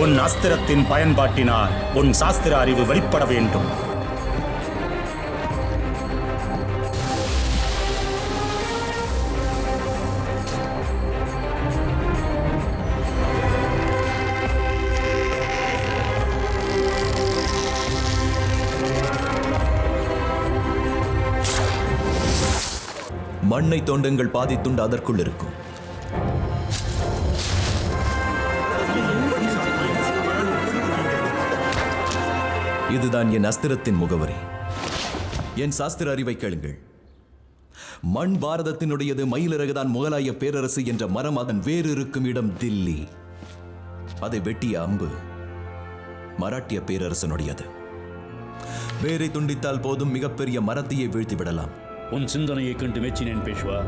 உன் அஸ்திரத்தின் பயன்பாட்டினால் உன் சாஸ்திர அறிவு வெளிப்பட வேண்டும். மண்ணை தோண்டுங்கள், பாதி துண்டு அதற்குள் இருக்கும். இதுதான் என் அஸ்திரத்தின் முகவரி. என் சாஸ்திர அறிவை கேளுங்கள். மண் பாரதத்தினுடையது, மயிலிறகுதான் முகலாய பேரரசு என்ற மரம் அதன் வேறு இருக்கும் இடம் தில்லி. அதை வெட்டிய அம்பு மராட்டிய பேரரசனுடையது. வேரை துண்டித்தால் போதும், மிகப்பெரிய மரத்தையே வீழ்த்தி விடலாம். உன் சிந்தனையை கண்டு மெச்சினேன் பேஷ்வா.